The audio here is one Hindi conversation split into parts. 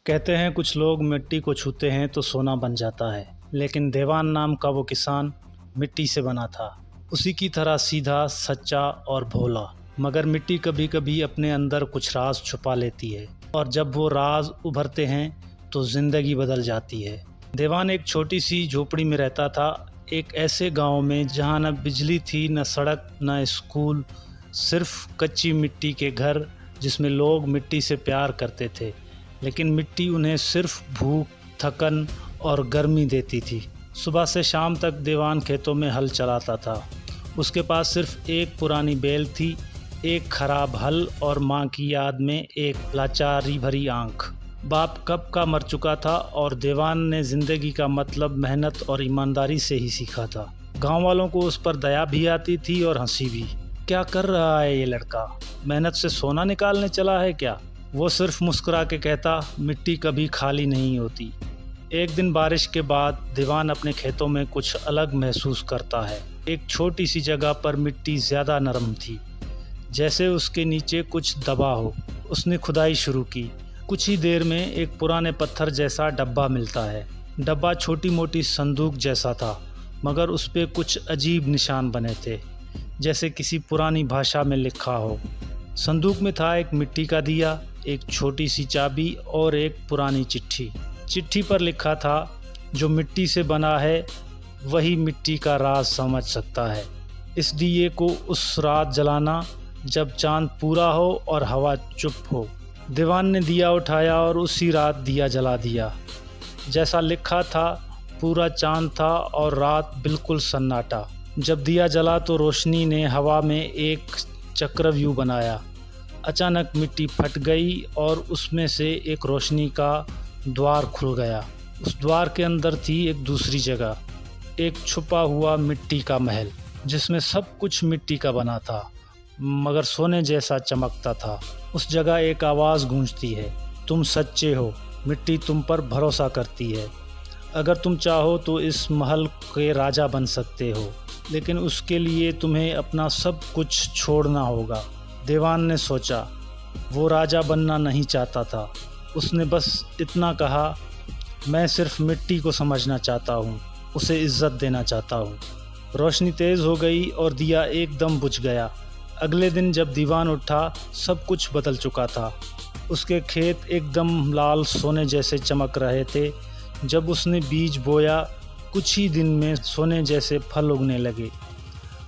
कहते हैं कुछ लोग मिट्टी को छूते हैं तो सोना बन जाता है, लेकिन देवान नाम का वो किसान मिट्टी से बना था। उसी की तरह सीधा, सच्चा और भोला। मगर मिट्टी कभी कभी अपने अंदर कुछ राज छुपा लेती है, और जब वो राज उभरते हैं तो ज़िंदगी बदल जाती है। देवान एक छोटी सी झोपड़ी में रहता था, एक ऐसे गांव में जहां न बिजली थी, न सड़क, न स्कूल, सिर्फ कच्ची मिट्टी के घर जिसमें लोग मिट्टी से प्यार करते थे। लेकिन मिट्टी उन्हें सिर्फ भूख, थकन और गर्मी देती थी। सुबह से शाम तक देवान खेतों में हल चलाता था। उसके पास सिर्फ एक पुरानी बैल थी, एक खराब हल और माँ की याद में एक लाचारी भरी आंख। बाप कब का मर चुका था और देवान ने ज़िंदगी का मतलब मेहनत और ईमानदारी से ही सीखा था। गांव वालों को उस पर दया भी आती थी और हंसी भी। क्या कर रहा है ये लड़का? मेहनत से सोना निकालने चला है क्या? वो सिर्फ मुस्कुरा के कहता, मिट्टी कभी खाली नहीं होती। एक दिन बारिश के बाद दीवान अपने खेतों में कुछ अलग महसूस करता है। एक छोटी सी जगह पर मिट्टी ज़्यादा नरम थी, जैसे उसके नीचे कुछ दबा हो। उसने खुदाई शुरू की। कुछ ही देर में एक पुराने पत्थर जैसा डब्बा मिलता है। डब्बा छोटी मोटी संदूक जैसा था, मगर उस पे कुछ अजीब निशान बने थे, जैसे किसी पुरानी भाषा में लिखा हो। संदूक में था एक मिट्टी का दिया, एक छोटी सी चाबी और एक पुरानी चिट्ठी। चिट्ठी पर लिखा था, जो मिट्टी से बना है वही मिट्टी का राज समझ सकता है। इस दिए को उस रात जलाना जब चांद पूरा हो और हवा चुप हो। दीवान ने दिया उठाया और उसी रात दिया जला दिया। जैसा लिखा था, पूरा चांद था और रात बिल्कुल सन्नाटा। जब दिया जला तो रोशनी ने हवा में एक चक्रव्यूह बनाया। अचानक मिट्टी फट गई और उसमें से एक रोशनी का द्वार खुल गया। उस द्वार के अंदर थी एक दूसरी जगह, एक छुपा हुआ मिट्टी का महल, जिसमें सब कुछ मिट्टी का बना था, मगर सोने जैसा चमकता था। उस जगह एक आवाज़ गूंजती है, तुम सच्चे हो, मिट्टी तुम पर भरोसा करती है। अगर तुम चाहो तो इस महल के राजा बन सकते हो, लेकिन उसके लिए तुम्हें अपना सब कुछ छोड़ना होगा। देवान ने सोचा, वो राजा बनना नहीं चाहता था। उसने बस इतना कहा, मैं सिर्फ मिट्टी को समझना चाहता हूँ, उसे इज्जत देना चाहता हूँ। रोशनी तेज़ हो गई और दिया एकदम बुझ गया। अगले दिन जब दीवान उठा, सब कुछ बदल चुका था। उसके खेत एकदम लाल सोने जैसे चमक रहे थे। जब उसने बीज बोया, कुछ ही दिन में सोने जैसे फल उगने लगे।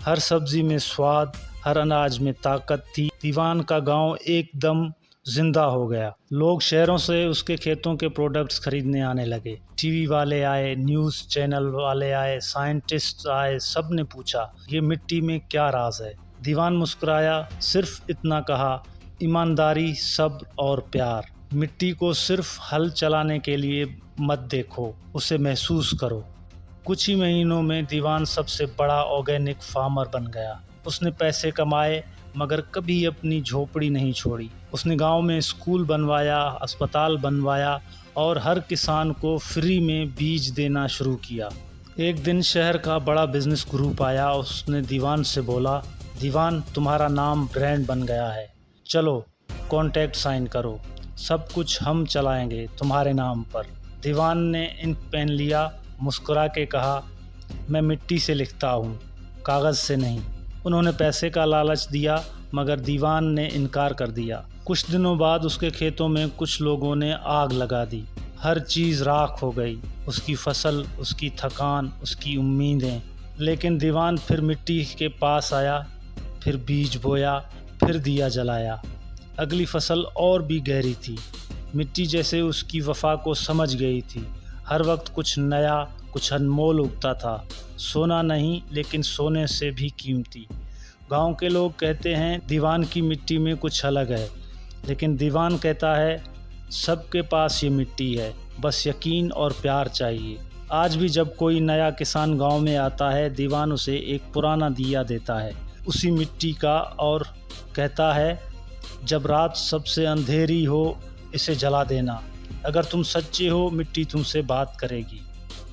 हर सब्जी में स्वाद, हर अनाज में ताकत थी। दीवान का गांव एकदम जिंदा हो गया। लोग शहरों से उसके खेतों के प्रोडक्ट्स खरीदने आने लगे। टीवी वाले आए, न्यूज़ चैनल वाले आए, साइंटिस्ट आए। सब ने पूछा, ये मिट्टी में क्या राज है? दीवान मुस्कुराया, सिर्फ इतना कहा, ईमानदारी, सब्र और प्यार। मिट्टी को सिर्फ हल चलाने के लिए मत देखो, उसे महसूस करो। कुछ ही महीनों में दीवान सबसे बड़ा ऑर्गेनिक फार्मर बन गया। उसने पैसे कमाए, मगर कभी अपनी झोपड़ी नहीं छोड़ी। उसने गांव में स्कूल बनवाया, अस्पताल बनवाया और हर किसान को फ्री में बीज देना शुरू किया। एक दिन शहर का बड़ा बिजनेस ग्रुप आया। उसने दीवान से बोला, दीवान, तुम्हारा नाम ब्रांड बन गया है, चलो कॉन्ट्रैक्ट साइन करो, सब कुछ हम चलाएंगे तुम्हारे नाम पर। दीवान ने इंक पेन लिया, मुस्कुरा के कहा, मैं मिट्टी से लिखता हूँ, कागज़ से नहीं। उन्होंने पैसे का लालच दिया, मगर दीवान ने इनकार कर दिया। कुछ दिनों बाद उसके खेतों में कुछ लोगों ने आग लगा दी। हर चीज़ राख हो गई, उसकी फसल, उसकी थकान, उसकी उम्मीदें। लेकिन दीवान फिर मिट्टी के पास आया, फिर बीज बोया, फिर दिया जलाया। अगली फसल और भी गहरी थी। मिट्टी जैसे उसकी वफा को समझ गई थी। हर वक्त कुछ नया, कुछ अनमोल उगता था। सोना नहीं, लेकिन सोने से भी कीमती। गांव के लोग कहते हैं, दीवान की मिट्टी में कुछ अलग है। लेकिन दीवान कहता है, सबके पास ये मिट्टी है, बस यकीन और प्यार चाहिए। आज भी जब कोई नया किसान गांव में आता है, दीवान उसे एक पुराना दिया देता है, उसी मिट्टी का, और कहता है, जब रात सबसे अंधेरी हो, इसे जला देना। अगर तुम सच्चे हो, मिट्टी तुमसे बात करेगी।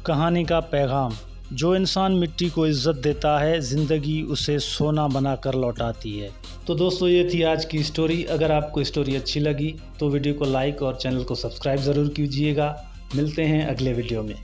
कहानी का पैगाम, जो इंसान मिट्टी को इज्जत देता है, ज़िंदगी उसे सोना बनाकर लौटाती है। तो दोस्तों ये थी आज की स्टोरी। अगर आपको स्टोरी अच्छी लगी तो वीडियो को लाइक और चैनल को सब्सक्राइब ज़रूर कीजिएगा। मिलते हैं अगले वीडियो में।